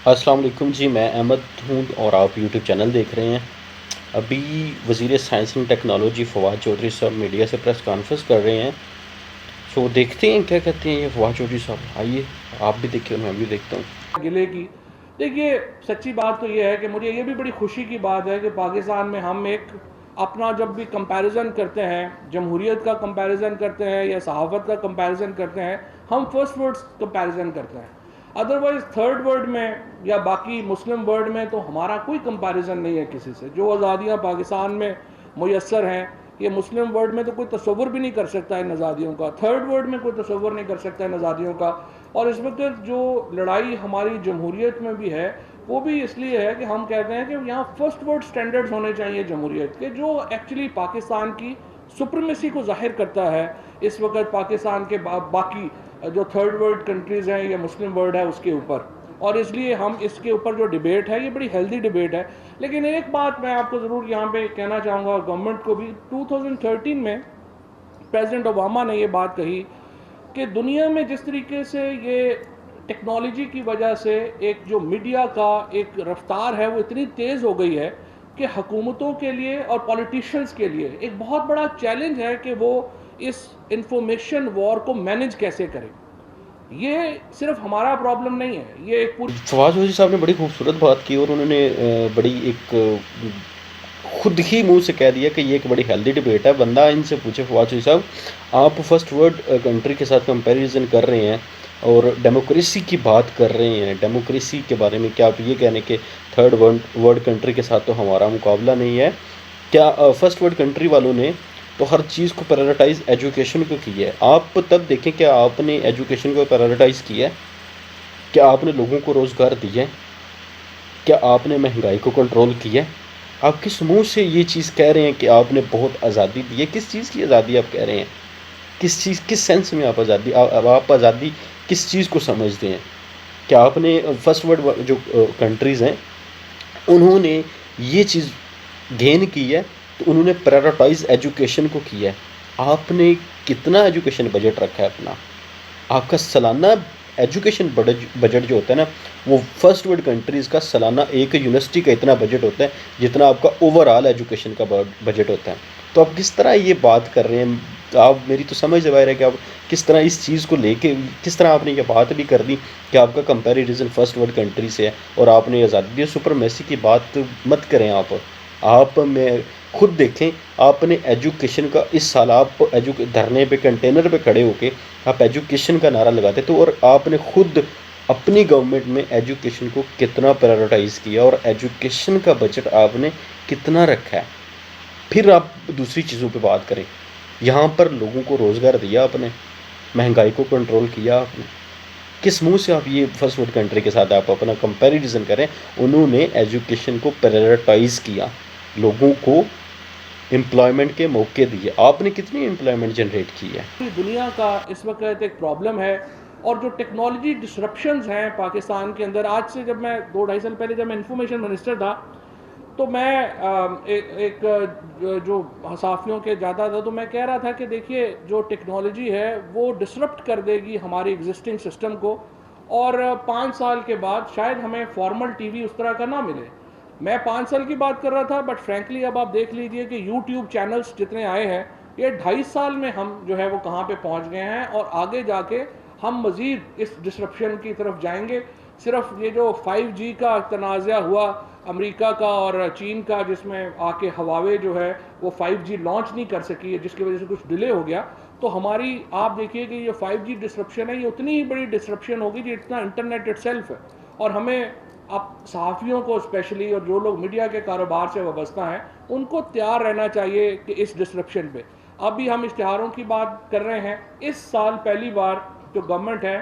السلام علیکم جی، میں احمد ہوں اور آپ یوٹیوب چینل دیکھ رہے ہیں۔ ابھی وزیر science and technology Fawad Chaudhry صاحب میڈیا سے پریس کانفرنس کر رہے ہیں، سو دیکھتے ہیں کیا کہتے ہیں یہ فواد چودھری صاحب۔ آئیے آپ بھی دیکھیں میں بھی دیکھتا ہوں۔ گلے کی دیکھیے، سچی بات تو یہ ہے کہ مجھے یہ بھی بڑی خوشی کی بات ہے کہ پاکستان میں ہم ایک اپنا جب بھی کمپیریزن کرتے ہیں، جمہوریت کا کمپیریزن کرتے ہیں یا صحافت کا کمپیریزن کرتے ہیں، ہم فرسٹ ورڈ کمپیریزن کرتے ہیں۔ ادروائز تھرڈ ورڈ میں یا باقی مسلم ورڈ میں تو ہمارا کوئی کمپیریزن نہیں ہے کسی سے۔ جو آزادیاں پاکستان میں میسر ہیں، یہ مسلم ورلڈ میں تو کوئی تصور بھی نہیں کر سکتا ہے ان آزادیوں کا، تھرڈ ورلڈ میں کوئی تصور نہیں کر سکتا ان آزادیوں کا۔ اور اس وقت جو لڑائی ہماری جمہوریت میں بھی ہے، وہ بھی اس لیے ہے کہ ہم کہتے ہیں کہ یہاں فرسٹ ورلڈ سٹینڈرڈز ہونے چاہیے جمہوریت کے، جو ایکچولی پاکستان کی سپریمیسی کو ظاہر کرتا ہے اس وقت پاکستان کے باقی جو تھرڈ ورلڈ کنٹریز ہیں یا مسلم ورلڈ ہے اس کے اوپر۔ اور اس لیے ہم اس کے اوپر جو ڈیبیٹ ہے یہ بڑی ہیلدی ڈیبیٹ ہے۔ لیکن ایک بات میں آپ کو ضرور یہاں پہ کہنا چاہوں گا، اور گورنمنٹ کو بھی، 2013 میں پریزیڈنٹ اوباما نے یہ بات کہی کہ دنیا میں جس طریقے سے یہ ٹیکنالوجی کی وجہ سے ایک جو میڈیا کا ایک رفتار ہے وہ اتنی تیز ہو گئی ہے کہ حکومتوں کے لیے اور پولیٹیشنز کے لیے ایک بہت بڑا چیلنج ہے کہ وہ اس انفارمیشن وار کو مینج کیسے کریں۔ یہ صرف ہمارا پرابلم نہیں ہے، یہ ایک پوری فواد چودھری صاحب نے بڑی خوبصورت بات کی اور انہوں نے بڑی ایک خود ہی منہ سے کہہ دیا کہ یہ ایک بڑی ہیلدی ڈبیٹ ہے۔ بندہ ان سے پوچھے فواد چودھری صاحب، آپ فرسٹ ورلڈ کنٹری کے ساتھ کمپیریزن کر رہے ہیں اور ڈیموکریسی کی بات کر رہے ہیں، ڈیموکریسی کے بارے میں کیا آپ یہ کہنے کہ تھرڈ ورلڈ کنٹری کے ساتھ تو ہمارا مقابلہ نہیں ہے؟ کیا فرسٹ ورلڈ کنٹری والوں نے تو ہر چیز کو پرائورٹائز ایجوکیشن کو کی ہے؟ آپ تب دیکھیں کہ آپ نے ایجوکیشن کو پرائورٹائز کیا ہے؟ کیا آپ نے لوگوں کو روزگار دیا ہے؟ کیا آپ نے مہنگائی کو کنٹرول کیا ہے؟ آپ کس منہ سے یہ چیز کہہ رہے ہیں کہ آپ نے بہت آزادی دی ہے؟ کس چیز کی آزادی آپ کہہ رہے ہیں؟ کس سینس میں آپ آزادی، آپ آزادی کس چیز کو سمجھتے ہیں؟ کیا آپ نے فرسٹ ورلڈ جو کنٹریز ہیں انہوں نے یہ چیز گین کی ہے تو انہوں نے پرائورٹائز ایجوکیشن کو کیا ہے؟ آپ نے کتنا ایجوکیشن بجٹ رکھا ہے اپنا؟ آپ کا سالانہ ایجوکیشن بجٹ جو ہوتا ہے نا، وہ فرسٹ ورلڈ کنٹریز کا سالانہ ایک یونیورسٹی کا اتنا بجٹ ہوتا ہے جتنا آپ کا اوور آل ایجوکیشن کا بجٹ ہوتا ہے۔ تو آپ کس طرح یہ بات کر رہے ہیں؟ آپ میری تو سمجھ ظاہر ہے کہ آپ کس طرح اس چیز کو لے کے، کس طرح آپ نے یہ بات بھی کر دی کہ آپ کا کمپیریزن فرسٹ ورلڈ کنٹری سے ہے اور آپ نے آزادی سپرمیسی کی بات مت کریں۔ آپ میں خود دیکھیں، آپ نے ایجوکیشن کا اس سال آپ دھرنے پہ کنٹینر پہ کھڑے ہو کے آپ ایجوکیشن کا نعرہ لگاتے تو، اور آپ نے خود اپنی گورنمنٹ میں ایجوکیشن کو کتنا پرائورٹائز کیا اور ایجوکیشن کا بجٹ آپ نے کتنا رکھا ہے؟ پھر آپ دوسری چیزوں پہ بات کریں۔ یہاں پر لوگوں کو روزگار دیا آپ نے، مہنگائی کو کنٹرول کیا آپ نے۔ کس منہ سے آپ یہ فرسٹ ورلڈ کنٹری کے ساتھ آپ اپنا کمپیریزن کریں؟ انہوں نے ایجوکیشن کو پرائورٹائز کیا، لوگوں کو امپلائمنٹ کے موقع دیے۔ آپ نے کتنی امپلائمنٹ جنریٹ کی ہے؟ دنیا کا اس وقت ایک پرابلم ہے۔ اور جو ٹیکنالوجی ڈسرپشنز ہیں پاکستان کے اندر، آج سے جب میں 2-2.5 سال پہلے جب میں انفارمیشن منسٹر تھا تو میں ایک جو صحافیوں کے جاتا تھا تو میں کہہ رہا تھا کہ دیکھیے جو ٹیکنالوجی ہے وہ ڈسرپٹ کر دے گی ہماری ایگزسٹنگ سسٹم کو، اور 5 سال کے بعد شاید ہمیں فارمل ٹی وی اس طرح کا نہ ملے۔ میں 5 سال کی بات کر رہا تھا، بٹ فرینکلی اب آپ دیکھ لیجئے کہ یوٹیوب چینلز جتنے آئے ہیں، یہ 2.5 سال میں ہم جو ہے وہ کہاں پہ پہنچ گئے ہیں، اور آگے جا کے ہم مزید اس ڈسرپشن کی طرف جائیں گے۔ صرف یہ جو 5G کا تنازع ہوا امریکہ کا اور چین کا، جس میں آ کے ہواوے جو ہے وہ 5G لانچ نہیں کر سکی ہے، جس کی وجہ سے کچھ ڈیلے ہو گیا، تو ہماری آپ دیکھیے کہ یہ 5G ڈسرپشن ہے، یہ اتنی ہی بڑی ڈسرپشن ہوگی جتنا انٹرنیٹ اٹ سیلف ہے۔ اور ہمیں اب صحافیوں کو اسپیشلی، اور جو لوگ میڈیا کے کاروبار سے وابستہ ہیں، ان کو تیار رہنا چاہیے کہ اس ڈسرپشن پہ۔ اب بھی ہم اشتہاروں کی بات کر رہے ہیں، اس سال پہلی بار جو گورنمنٹ ہے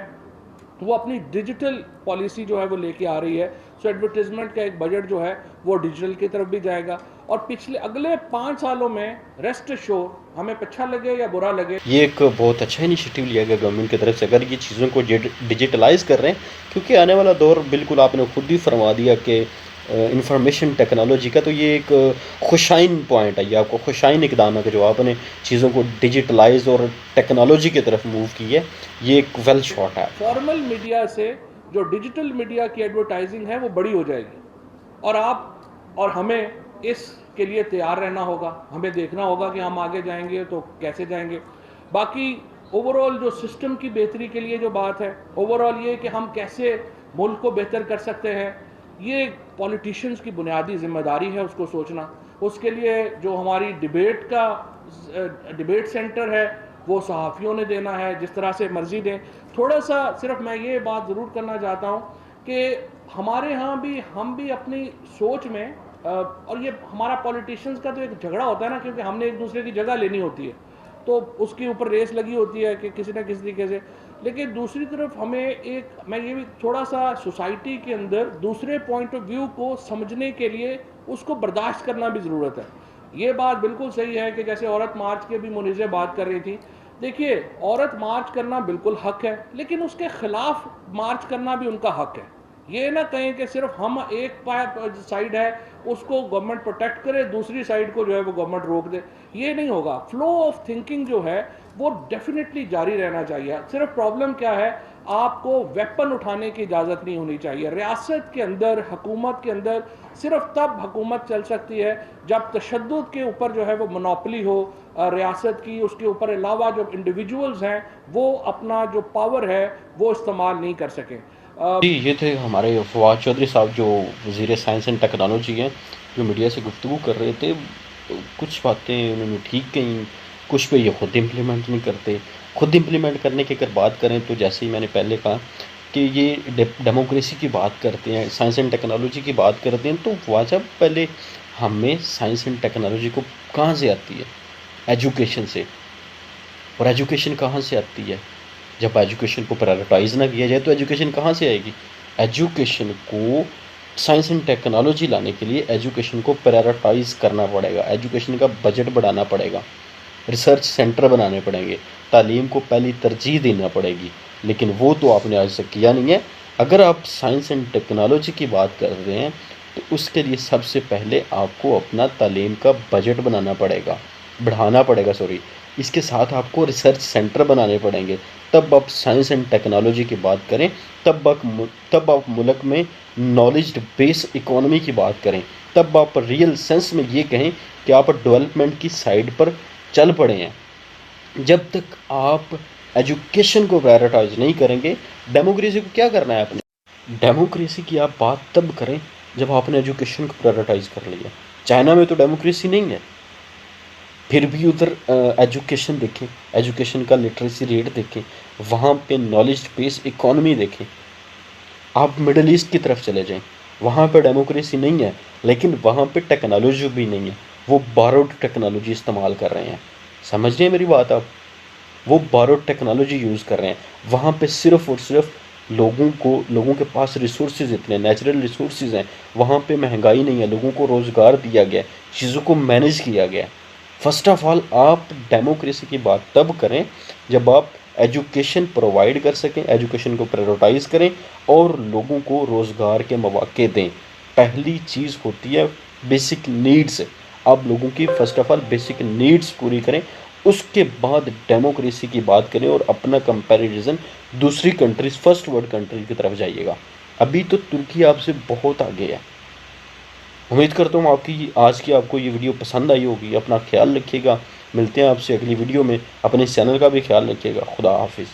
وہ اپنی ڈیجیٹل پالیسی جو ہے وہ لے کے آ رہی ہے، سو ایڈورٹیزمنٹ کا ایک بجٹ جو ہے وہ ڈیجیٹل کی طرف بھی جائے گا۔ اور اگلے 5 سالوں میں ریسٹ شور، ہمیں اچھا لگے یا برا لگے، یہ ایک بہت اچھا انیشیٹو لیا گیا گورنمنٹ کی طرف سے، اگر یہ چیزوں کو ڈیجیٹلائز کر رہے ہیں، کیونکہ آنے والا دور بالکل آپ نے خود ہی فرما دیا کہ انفارمیشن ٹیکنالوجی کا، تو یہ ایک خوشائن پوائنٹ ہے، یہ آپ کو خوشائن اقدام ہے کہ جو آپ نے چیزوں کو ڈیجیٹلائز اور ٹیکنالوجی کی طرف موو کی ہے، یہ ایک ویل شاٹ ہے۔ فارمل میڈیا سے جو ڈیجیٹل میڈیا کی ایڈورٹائزنگ ہے وہ بڑی ہو جائے گی، اور آپ اور ہمیں اس کے لیے تیار رہنا ہوگا، ہمیں دیکھنا ہوگا کہ ہم آگے جائیں گے تو کیسے جائیں گے۔ باقی اوورآل جو سسٹم کی بہتری کے لیے جو بات ہے، اوورآل یہ کہ ہم کیسے ملک کو بہتر کر سکتے ہیں، یہ پولیٹیشینز کی بنیادی ذمہ داری ہے اس کو سوچنا۔ اس کے لیے جو ہماری ڈیبیٹ سینٹر ہے وہ صحافیوں نے دینا ہے، جس طرح سے مرضی دیں۔ تھوڑا سا صرف میں یہ بات ضرور کرنا چاہتا ہوں کہ ہمارے ہاں بھی ہم بھی اپنی سوچ میں اور یہ ہمارا پولیٹیشینز کا تو ایک جھگڑا ہوتا ہے نا، کیونکہ ہم نے ایک دوسرے کی جگہ لینی ہوتی ہے، تو اس کے اوپر ریس لگی ہوتی ہے کہ کسی نہ کسی طریقے سے۔ لیکن دوسری طرف ہمیں میں یہ بھی تھوڑا سا سوسائٹی کے اندر دوسرے پوائنٹ آف ویو کو سمجھنے کے لیے اس کو برداشت کرنا بھی ضرورت ہے۔ یہ بات بالکل صحیح ہے کہ جیسے عورت مارچ کے بھی منیزہ بات کر رہی تھی، دیکھیے عورت مارچ کرنا بالکل حق ہے، لیکن اس کے خلاف مارچ کرنا بھی ان کا حق ہے۔ یہ نہ کہیں کہ صرف ہم ایک سائیڈ ہے اس کو گورنمنٹ پروٹیکٹ کرے، دوسری سائیڈ کو جو ہے وہ گورنمنٹ روک دے، یہ نہیں ہوگا۔ فلو آف تھنکنگ جو ہے وہ ڈیفینیٹلی جاری رہنا چاہیے۔ صرف پرابلم کیا ہے، آپ کو ویپن اٹھانے کی اجازت نہیں ہونی چاہیے۔ ریاست کے اندر، حکومت کے اندر صرف تب حکومت چل سکتی ہے جب تشدد کے اوپر جو ہے وہ منوپلی ہو ریاست کی، اس کے اوپر علاوہ جو انڈیویجولز ہیں وہ اپنا جو پاور ہے وہ استعمال نہیں کر سکیں۔ جی یہ تھے ہمارے فواد چودھری صاحب جو وزیر سائنس اینڈ ٹیکنالوجی ہیں، جو میڈیا سے گفتگو کر رہے تھے۔ کچھ باتیں انہوں نے ٹھیک کہیں، کچھ پہ یہ خود امپلیمنٹ نہیں کرتے۔ خود امپلیمنٹ کرنے کی اگر بات کریں تو جیسے ہی میں نے پہلے کہا کہ یہ ڈیموکریسی کی بات کرتے ہیں، سائنس اینڈ ٹیکنالوجی کی بات کرتے ہیں، تو فواد صاحب پہلے ہمیں سائنس اینڈ ٹیکنالوجی کو کہاں سے آتی ہے؟ ایجوکیشن سے۔ اور ایجوکیشن کہاں سے آتی ہے؟ جب ایجوکیشن کو پرائرٹائز نہ کیا جائے تو ایجوکیشن کہاں سے آئے گی؟ ایجوکیشن کو سائنس اینڈ ٹیکنالوجی لانے کے لیے ایجوکیشن کو پرائرٹائز کرنا پڑے گا، ایجوکیشن کا بجٹ بڑھانا پڑے گا، ریسرچ سینٹر بنانے پڑیں گے، تعلیم کو پہلی ترجیح دینا پڑے گی۔ لیکن وہ تو آپ نے آج تک کیا نہیں ہے۔ اگر آپ سائنس اینڈ ٹیکنالوجی کی بات کر رہے ہیں تو اس کے لیے سب سے پہلے آپ کو اپنا تعلیم کا بجٹ بڑھانا پڑے گا اس کے ساتھ آپ کو ریسرچ سینٹر بنانے پڑیں گے، تب آپ سائنس اینڈ ٹیکنالوجی کی بات کریں، تب آپ ملک میں نالج بیس اکانومی کی بات کریں، تب آپ ریئل سینس میں یہ کہیں کہ آپ ڈیولپمنٹ کی سائیڈ پر چل پڑے ہیں۔ جب تک آپ ایجوکیشن کو پرائرٹائز نہیں کریں گے، ڈیموکریسی کو کیا کرنا ہے آپ نے؟ ڈیموکریسی کی آپ بات تب کریں جب آپ نے ایجوکیشن کو پرائرٹائز کر لیا۔ چائنا میں تو ڈیموکریسی نہیں ہے، پھر بھی ادھر ایجوکیشن دیکھیں، ایجوکیشن کا لٹریسی ریٹ دیکھیں، وہاں پہ نالج بیس اکانومی دیکھیں۔ آپ مڈل ایسٹ کی طرف چلے جائیں، وہاں پہ ڈیموکریسی نہیں ہے، لیکن وہاں پہ ٹیکنالوجی بھی نہیں ہے، وہ باروڈ ٹیکنالوجی استعمال کر رہے ہیں۔ سمجھ رہے ہیں میری بات آپ؟ وہ باروڈ ٹیکنالوجی یوز کر رہے ہیں۔ وہاں پہ صرف اور صرف لوگوں کے پاس ریسورسز اتنے نیچرل ریسورسز ہیں، وہاں پہ مہنگائی نہیں ہے، لوگوں کو روزگار دیا گیا ہے، چیزوں کو مینیج کیا گیا ہے۔ فرسٹ آف آل آپ ڈیموکریسی کی بات تب کریں جب آپ ایجوکیشن پرووائڈ کر سکیں، ایجوکیشن کو پرائرٹائز کریں اور لوگوں کو روزگار کے مواقع دیں۔ پہلی چیز ہوتی ہے بیسک نیڈز، آپ لوگوں کی first of all basic needs پوری کریں، اس کے بعد ڈیموکریسی کی بات کریں اور اپنا کمپیریزن دوسری کنٹریز، فرسٹ ورلڈ کنٹری کی طرف جائیے گا۔ ابھی تو ترکی آپ سے بہت آگے ہے۔ امید کرتا ہوں آج کی آپ کو یہ ویڈیو پسند آئی ہوگی۔ اپنا خیال رکھیے گا، ملتے ہیں آپ سے اگلی ویڈیو میں۔ اپنے چینل کا بھی خیال رکھیے گا۔ خدا حافظ۔